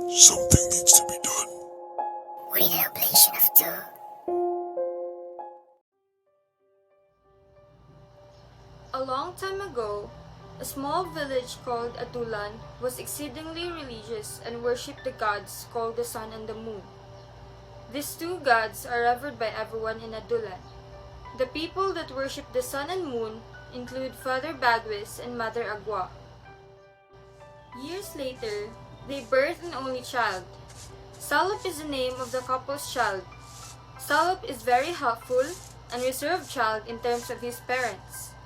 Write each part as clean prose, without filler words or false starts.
Something needs to be done. With the oblation of two. A long time ago, a small village called Atulan was exceedingly religious and worshipped the gods called the sun and the moon. These two gods are revered by everyone in Adulan. The people that worship the sun and moon include Father Bagwis and Mother Agua. Years later, they birth an only child. Salop is the name of the couple's child. Salop is very helpful and reserved child in terms of his parents.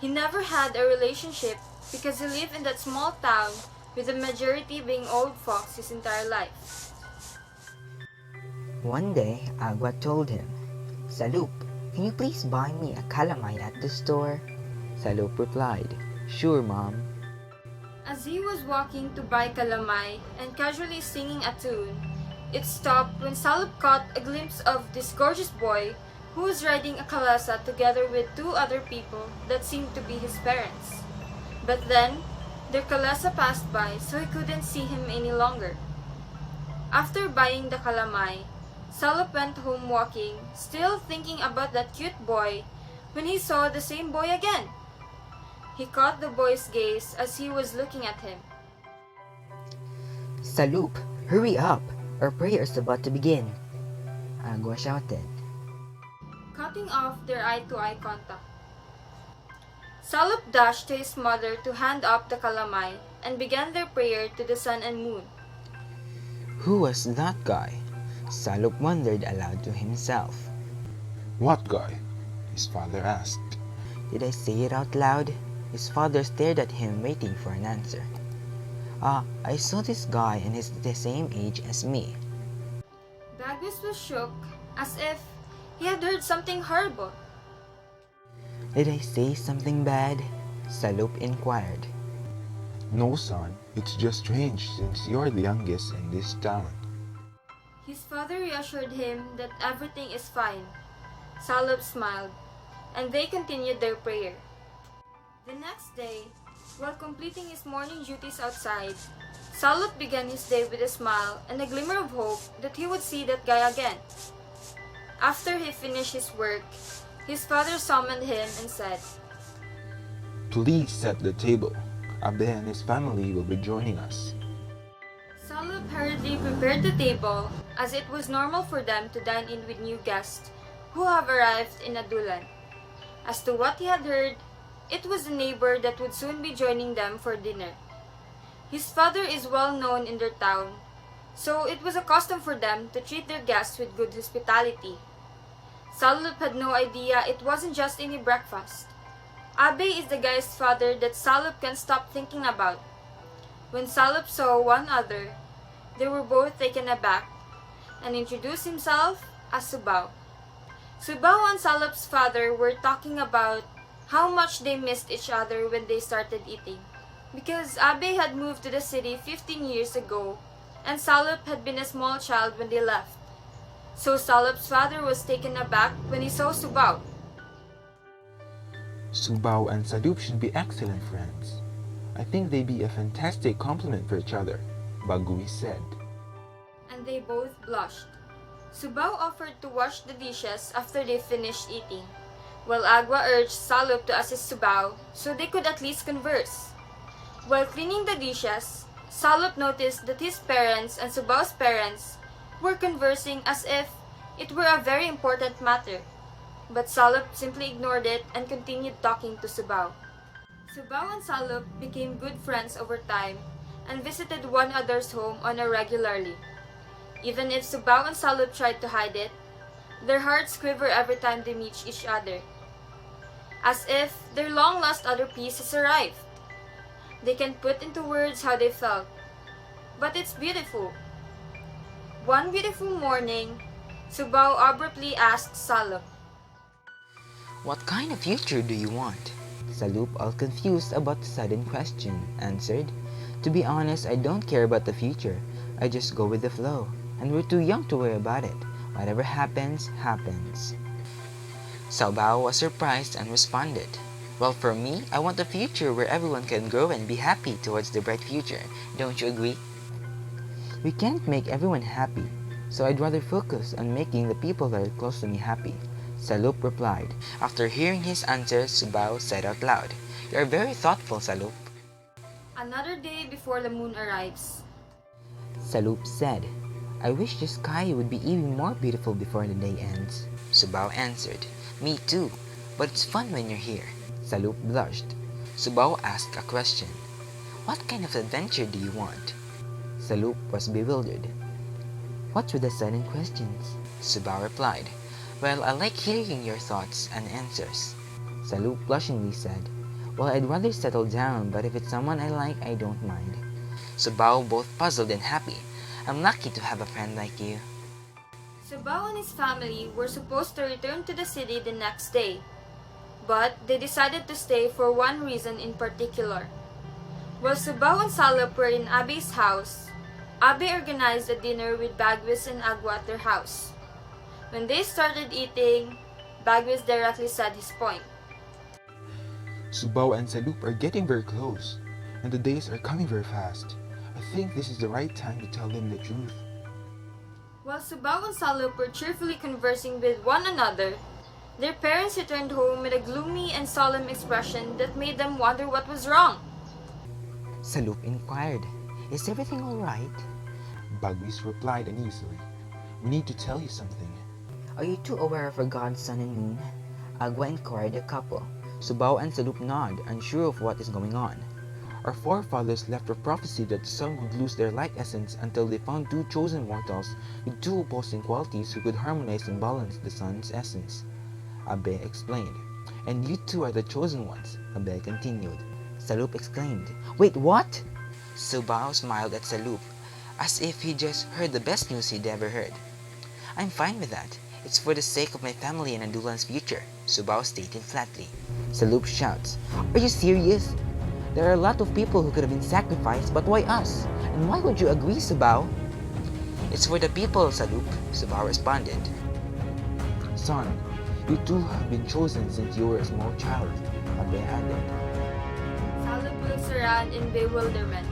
He never had a relationship because he lived in that small town with the majority being old folks his entire life. One day, Agua told him, "Salup, can you please buy me a calamine at the store?" Salup replied, "Sure, Mom." As he was walking to buy calamay and casually singing a tune, it stopped when Salop caught a glimpse of this gorgeous boy who was riding a kalasa together with two other people that seemed to be his parents. But then, their kalasa passed by so he couldn't see him any longer. After buying the calamay, Salop went home walking, still thinking about that cute boy, when he saw the same boy again. He caught the boy's gaze as he was looking at him. "Salup, hurry up! Our prayer is about to begin," Agua shouted. Cutting off their eye-to-eye contact. Salop dashed to his mother to hand up the calamay and began their prayer to the sun and moon. Who was that guy? Salop wondered aloud to himself. What guy? His father asked. Did I say it out loud? His father stared at him, waiting for an answer. I saw this guy and he's the same age as me. Bagwis was shook, as if he had heard something horrible. Did I say something bad? Salop inquired. No, son. It's just strange since you're the youngest in this town. His father reassured him that everything is fine. Salop smiled, and they continued their prayer. The next day, while completing his morning duties outside, Salop began his day with a smile and a glimmer of hope that he would see that guy again. After he finished his work, his father summoned him and said, Please set the table. Abe and his family will be joining us. Salop hurriedly prepared the table, as it was normal for them to dine in with new guests who have arrived in Adulan. As to what he had heard, it was a neighbor that would soon be joining them for dinner. His father is well known in their town, so it was a custom for them to treat their guests with good hospitality. Salop had no idea it wasn't just any breakfast. Abe is the guy's father that Salop can't stop thinking about. When Salop saw one other, they were both taken aback and introduced himself as Subao. Subao and Salop's father were talking about how much they missed each other when they started eating, because Abe had moved to the city 15 years ago and Salop had been a small child when they left. So Salop's father was taken aback when he saw Subao. Subao and Salup should be excellent friends. I think they'd be a fantastic complement for each other, Bagui said. And they both blushed. Subao offered to wash the dishes after they finished eating, while Agua urged Salop to assist Subao so they could at least converse. While cleaning the dishes, Salop noticed that his parents and Subao's parents were conversing as if it were a very important matter, but Salop simply ignored it and continued talking to Subao. Subao and Salop became good friends over time and visited one another's home on a regularly. Even if Subao and Salop tried to hide it, their hearts quiver every time they meet each other, as if their long-lost other piece has arrived. They can't put into words how they felt, but it's beautiful. One beautiful morning, Subao abruptly asked Salop, What kind of future do you want? Salup, all confused about the sudden question, answered, To be honest, I don't care about the future. I just go with the flow, and we're too young to worry about it. Whatever happens, happens. Sabao was surprised and responded, Well, for me, I want a future where everyone can grow and be happy towards the bright future. Don't you agree? We can't make everyone happy, so I'd rather focus on making the people that are close to me happy, Salup replied. After hearing his answer, Subao said out loud, "You are very thoughtful, Salup." Another day before the moon arrives. Salup said, "I wish the sky would be even more beautiful before the day ends." Subao answered, "Me too, but it's fun when you're here." Salup blushed. Subao asked a question. "What kind of adventure do you want?" Salup was bewildered. What were the sudden questions? Subao replied, "Well, I like hearing your thoughts and answers." Salup blushingly said, "Well, I'd rather settle down, but if it's someone I like, I don't mind." Subao both puzzled and happy. "I'm lucky to have a friend like you." Subao and his family were supposed to return to the city the next day, but they decided to stay for one reason in particular. While Subao and Salup were in Abe's house, Abe organized a dinner with Bagwis and Agua at their house. When they started eating, Bagwis directly said his point. Subao and Salup are getting very close, and the days are coming very fast. I think this is the right time to tell them the truth. While Subao and Salup were cheerfully conversing with one another, their parents returned home with a gloomy and solemn expression that made them wonder what was wrong. Salup inquired, "Is everything all right?" Bagwis replied uneasily, "We need to tell you something." "Are you too aware of our God's sun and moon?" Agua inquired the couple. Subao and Salup nod, unsure of what is going on. Our forefathers left a prophecy that the sun would lose their light essence until they found two chosen mortals with two opposing qualities who could harmonize and balance the sun's essence. Abe explained. "And you two are the chosen ones," Abe continued. Salup exclaimed, "Wait, what?" Subao smiled at Salup, as if he just heard the best news he'd ever heard. "I'm fine with that. It's for the sake of my family and Adulan's future," Subao stated flatly. Salup shouts, "Are you serious? There are a lot of people who could have been sacrificed, but why us? And why would you agree, Subao?" "It's for the people, Salup," Subao responded. "Son, you two have been chosen since you were a small child," Abe added. Salup looks around in bewilderment,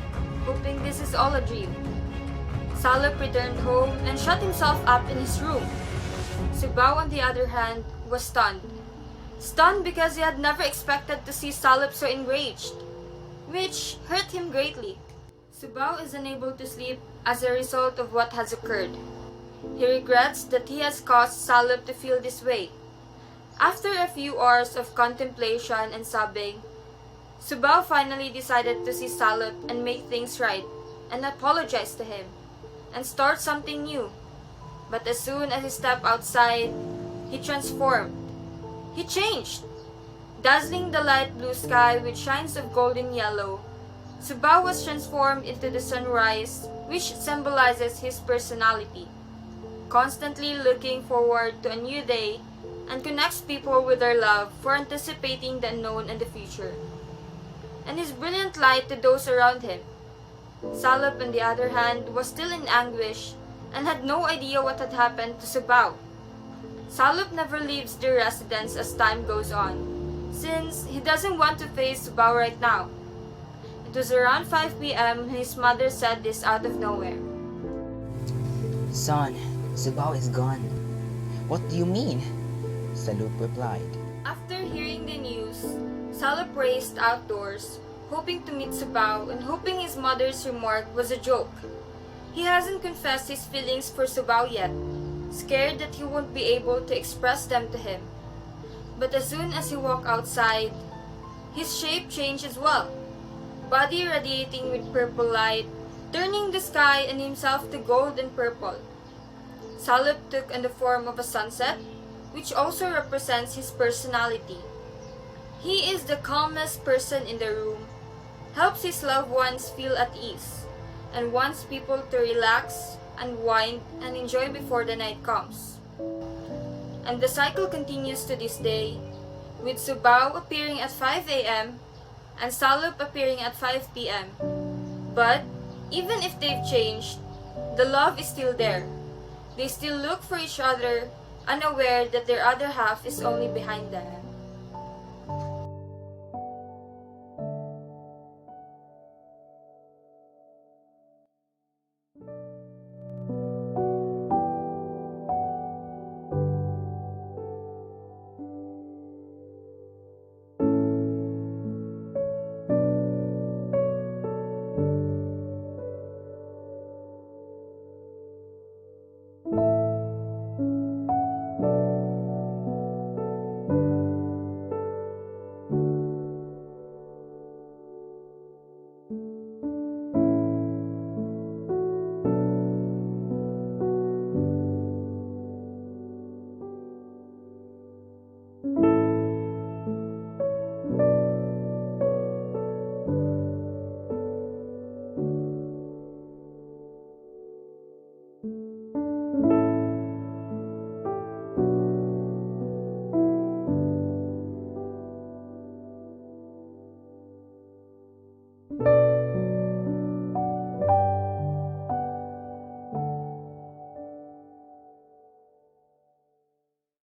hoping this is all a dream. Salup returned home and shut himself up in his room. Subao, on the other hand, was stunned. Stunned because he had never expected to see Salup so enraged, which hurt him greatly. Subao is unable to sleep as a result of what has occurred. He regrets that he has caused Salup to feel this way. After a few hours of contemplation and sobbing, Subao finally decided to see Salup and make things right and apologize to him and start something new. But as soon as he stepped outside, he transformed. He changed. Dazzling the light blue sky with shines of golden yellow, Subao was transformed into the sunrise, which symbolizes his personality, constantly looking forward to a new day and connects people with their love for anticipating the unknown and the future, and his brilliant light to those around him. Salup, on the other hand, was still in anguish and had no idea what had happened to Subao. Salup never leaves their residence as time goes on, since he doesn't want to face Subao right now. It was around 5 p.m. when his mother said this out of nowhere. "Son, Subao is gone." "What do you mean?" Salup replied. After hearing the news, Salup raced outdoors, hoping to meet Subao and hoping his mother's remark was a joke. He hasn't confessed his feelings for Subao yet, scared that he won't be able to express them to him. But as soon as he walked outside, his shape changed as well, body radiating with purple light, turning the sky and himself to gold and purple. Salup took on the form of a sunset, which also represents his personality. He is the calmest person in the room, helps his loved ones feel at ease, and wants people to relax, unwind, and enjoy before the night comes. And the cycle continues to this day, with Subao appearing at 5 a.m. and Salup appearing at 5 p.m. But even if they've changed, the love is still there. They still look for each other, unaware that their other half is only behind them.